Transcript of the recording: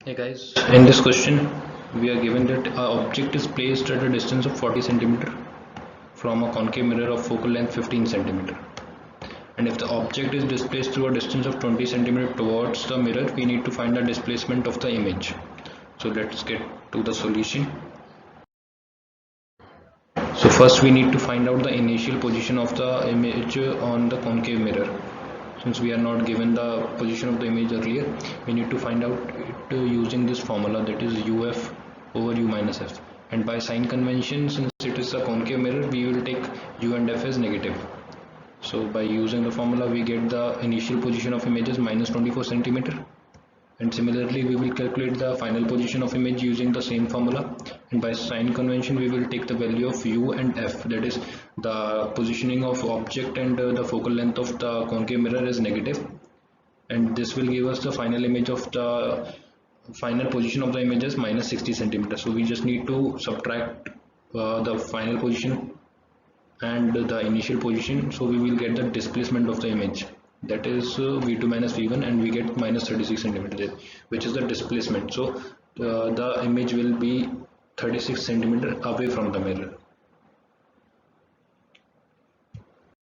Hey guys, in this question we are given that a object is placed at a distance of 40 centimeter from a concave mirror of focal length 15 centimeter, and if the object is displaced through a distance of 20 centimeter towards the mirror, we need to find the displacement of the image. So let's get to the solution. So first we need to find out the initial position of the image on the concave mirror. Since we are not given the position of the image earlier, we need to find out it using this formula, that is uf over u minus f. And by sign convention, since it is a concave mirror, we will take u and f as negative. So by using the formula, we get the initial position of image as minus 24 centimeter. And similarly, we will calculate the final position of image using the same formula, and by sign convention we will take the value of u and f, that is the positioning of object and the focal length of the concave mirror is negative, and this will give us the final image of the final position of the image as minus 60 centimeters. So we just need to subtract the final position and the initial position, so we will get the displacement of the image, that is v2 minus v1, and we get minus 36 centimeters, which is the displacement. So the image will be 36 centimeter away from the mirror.